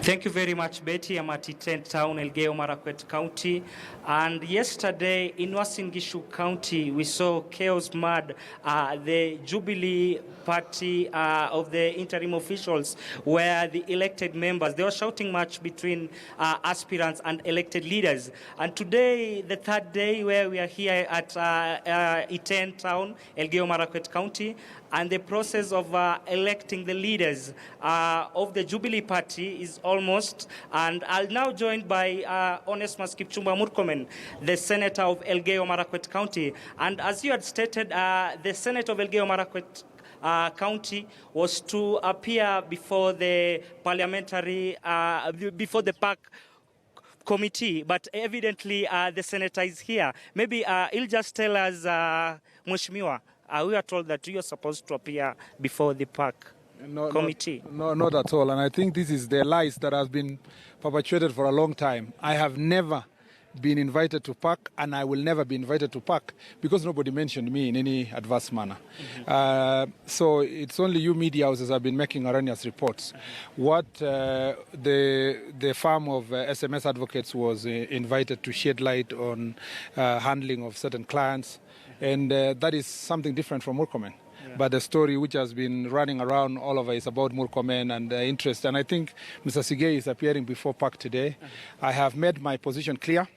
Thank you very much, Betty. I'm at Iten town, Elgeyo Marakwet County. And yesterday in Uasin Gishu County, we saw chaos mad. The Jubilee party of the interim officials were the elected members. They were shouting match between aspirants and elected leaders. And today, the third day where we are here at Iten town, Elgeyo Marakwet County, and the process of electing the leaders of the Jubilee party is almost, and I'm now joined by Onesmus Kipchumba Murkomen, the Senator of Elgeyo Marakwet County. And as you had stated, the Senate of Elgeyo Marakwet County was to appear before the Parliamentary, before the Park Committee, but evidently the Senator is here. Maybe he'll just tell us, Mheshimiwa, we are told that you are supposed to appear before the Park Committee. No, not at all. And I think this is the lies that has been perpetuated for a long time. I have never been invited to Park, and I will never be invited to Park because nobody mentioned me in any adverse manner. So it's only you media houses have been making erroneous reports. What the firm of SMS advocates was invited to shed light on handling of certain clients, and that is something different from Murkomen. Yeah. But the story which has been running around all over is about Murkomen and interest. And I think Mr. Sigei is appearing before Park today. I have made my position clear.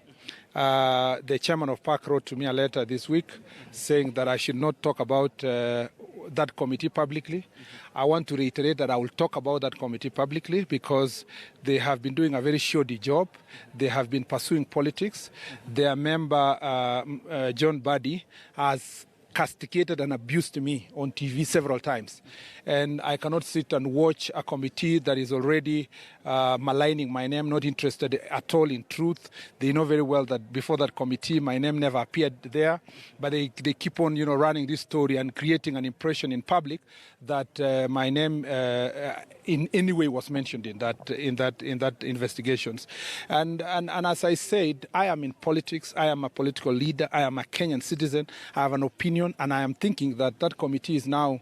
The chairman of Park wrote to me a letter this week saying that I should not talk about that committee publicly. I want to reiterate that I will talk about that committee publicly because they have been doing a very shoddy job. They have been pursuing politics. Their member, John Buddy, has castigated and abused me on TV several times. And I cannot sit and watch a committee that is already maligning my name, not interested at all in truth. They know very well that before that committee, my name never appeared there. But they keep on, running this story and creating an impression in public that my name in any way was mentioned in that investigations. And as I said, I am in politics. I am a political leader. I am a Kenyan citizen. I have an opinion, and I am thinking that committee is now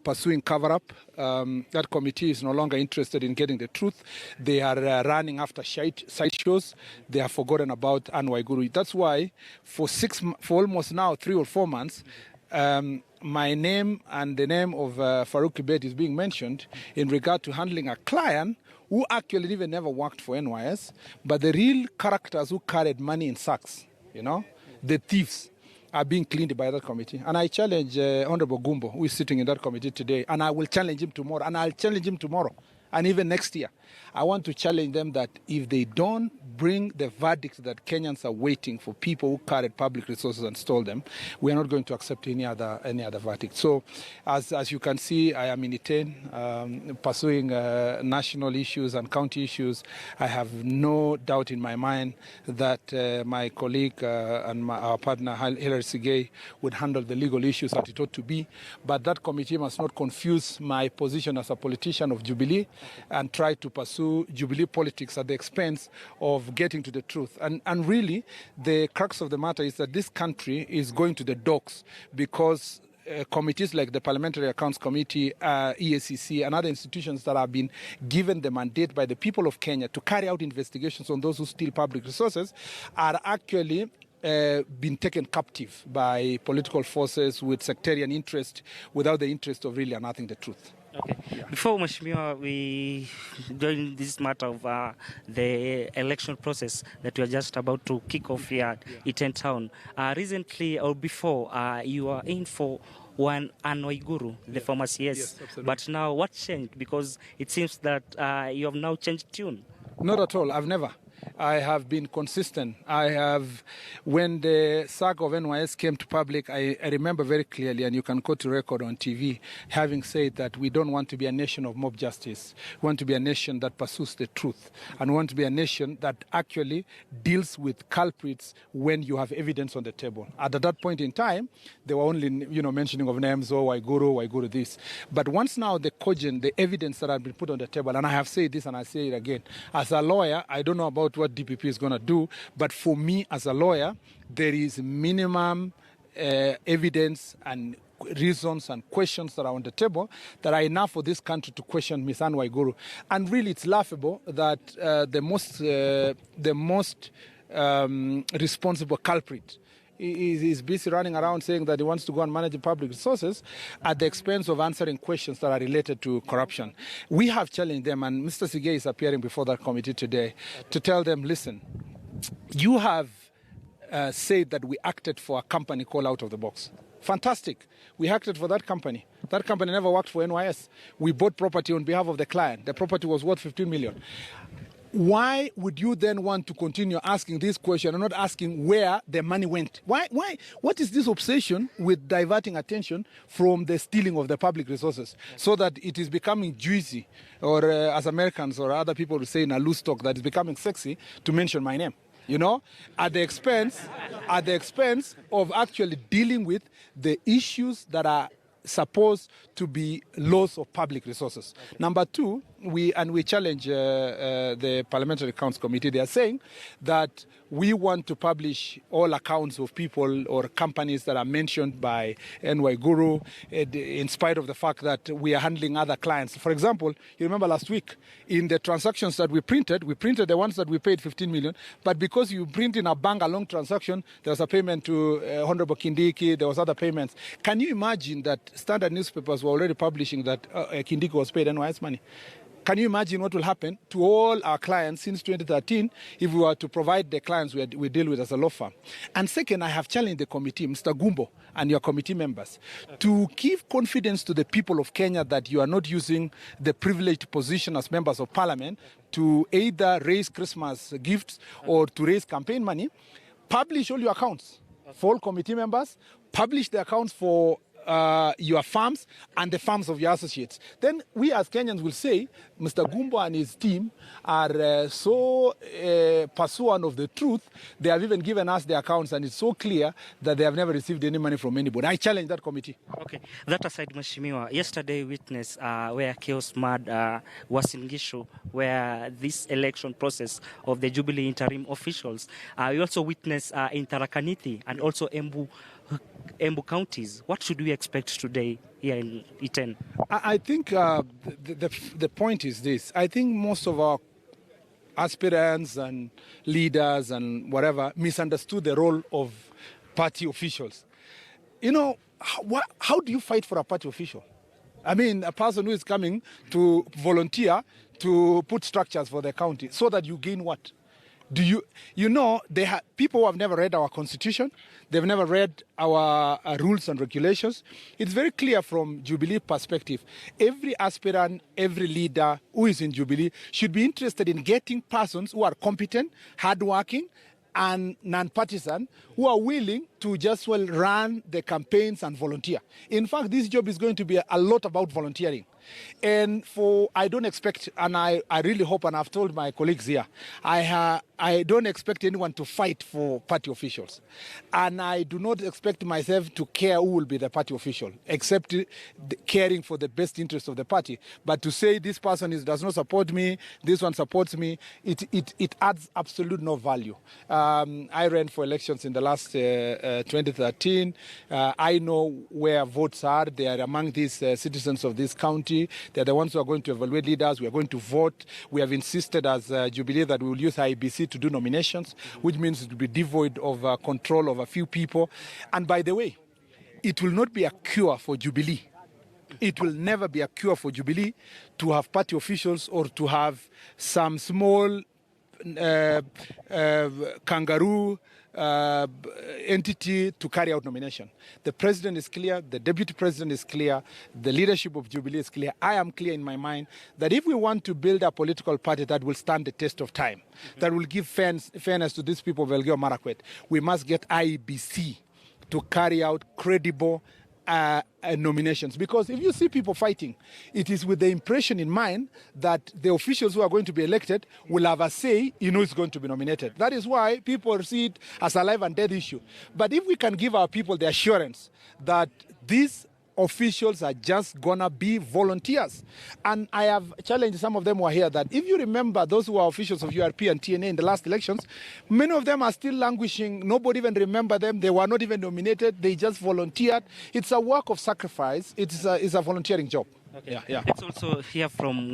pursuing cover-up. That committee is no longer interested in getting the truth. They are running after side shows. They have forgotten about Anne Waiguru. That's why for almost now 3 or 4 months, my name and the name of Farouk Kibet is being mentioned in regard to handling a client who actually even never worked for NYS, but the real characters who carried money in sacks, the thieves, are being cleaned by that committee. And I challenge Honorable Gumbo, who is sitting in that committee today, and I will challenge him tomorrow, and I'll challenge him tomorrow, and even next year. I want to challenge them that if they don't bring the verdict that Kenyans are waiting for people who carried public resources and stole them, we are not going to accept any other verdict. So, as you can see, I am in Iten, pursuing national issues and county issues. I have no doubt in my mind that my colleague and our partner Hilary Sigei would handle the legal issues that it ought to be. But that committee must not confuse my position as a politician of Jubilee and try to pursue Jubilee politics at the expense of getting to the truth. And really, the crux of the matter is that this country is going to the dogs because committees like the Parliamentary Accounts Committee, EACC, and other institutions that have been given the mandate by the people of Kenya to carry out investigations on those who steal public resources are actually been taken captive by political forces with sectarian interest without the interest of really unearthing the truth. Okay. Yeah. Before, Mheshimiwa, we join this matter of the election process that we are just about to kick off here at Iten town. Recently, or before, you were in for one Anne Waiguru, the former CS. Yes, absolutely. But now, what changed? Because it seems that you have now changed tune. Not at all. I've never. I have been consistent. When the saga of NYS came to public, I remember very clearly, and you can quote the record on TV, having said that we don't want to be a nation of mob justice. We want to be a nation that pursues the truth, and we want to be a nation that actually deals with culprits when you have evidence on the table. At that point in time, there were only mentioning of names, Waiguru this. But once now the evidence that had been put on the table, and I have said this and I say it again, as a lawyer, I don't know about what DPP is going to do, but for me as a lawyer, there is minimum evidence and reasons and questions that are on the table that are enough for this country to question Ms. Anne Waiguru. And really, it's laughable that the most responsible culprit is busy running around saying that he wants to go and manage public resources at the expense of answering questions that are related to corruption. We have challenged them, and Mr. Sige is appearing before that committee today to tell them, listen, you have said that we acted for a company called Out of the Box. Fantastic. We acted for that company. That company never worked for NYS. We bought property on behalf of the client. The property was worth 15 million. Why would you then want to continue asking this question and not asking where the money went? Why? What is this obsession with diverting attention from the stealing of the public resources so that it is becoming juicy, or as Americans or other people would say in a loose talk, that is becoming sexy to mention my name? You know, at the expense of actually dealing with the issues that are supposed to be loss of public resources. Okay. Number two, we challenge the Parliamentary Accounts Committee. They are saying that we want to publish all accounts of people or companies that are mentioned by NY Guru, in spite of the fact that we are handling other clients. For example, you remember last week, in the transactions that we printed the ones that we paid 15 million, but because you print in a bank a long transaction, there was a payment to Honorable Kindiki, there was other payments. Can you imagine that standard newspapers were already publishing that Kindiki was paid NYS money? Can you imagine what will happen to all our clients since 2013 if we were to provide the clients we deal with as a law firm? And second, I have challenged the committee, Mr. Gumbo and your committee members, to give confidence to the people of Kenya that you are not using the privileged position as members of parliament to either raise Christmas gifts or to raise campaign money. Publish all your accounts for all committee members. Publish the accounts for your farms and the farms of your associates. Then we as Kenyans will say, Mr. Gumbo and his team are so pursuant of the truth, they have even given us the accounts and it's so clear that they have never received any money from anybody. I challenge that committee. Okay, that aside, Mheshimiwa, yesterday witness where chaos mad was in Gishu, where this election process of the Jubilee interim officials, we also witnessed in Tharaka-Nithi and also Embu counties. What should we expect today here in Iten? I think the point is this. I think most of our aspirants and leaders and whatever misunderstood the role of party officials. You know, how do you fight for a party official? I mean, a person who is coming to volunteer to put structures for the county so that you gain what? You know, people who have never read our constitution, they've never read our rules and regulations. It's very clear from Jubilee perspective. Every aspirant, every leader who is in Jubilee should be interested in getting persons who are competent, hardworking, and non-partisan, who are willing to just run the campaigns and volunteer. In fact, this job is going to be a lot about volunteering. And I don't expect, and I really hope, and I've told my colleagues here, I don't expect anyone to fight for party officials. And I do not expect myself to care who will be the party official, except caring for the best interest of the party. But to say this person does not support me, this one supports me, it adds absolute no value. I ran for elections in the last 2013. I know where votes are. They are among these citizens of this county. They're the ones who are going to evaluate leaders. We are going to vote. We have insisted as Jubilee that we will use IBC to do nominations, which means it will be devoid of control of a few people. And by the way, it will not be a cure for Jubilee. It will never be a cure for Jubilee to have party officials or to have some small kangaroo entity to carry out nomination. The president is clear, the deputy president is clear, the leadership of Jubilee is clear. I am clear in my mind that if we want to build a political party that will stand the test of time, that will give fairness to these people of Elgeyo Marakwet, we must get IEBC to carry out credible nominations. Because if you see people fighting, it is with the impression in mind that the officials who are going to be elected will have a say in who is going to be nominated. That is why people see it as a life and death issue. But if we can give our people the assurance that these officials are just gonna be volunteers. And I have challenged some of them who are here that if you remember those who are officials of URP and TNA in the last elections, many of them are still languishing. Nobody even remember them. They were not even nominated. They just volunteered. It's a work of sacrifice. It's a volunteering job. Okay. Yeah. Let's also hear from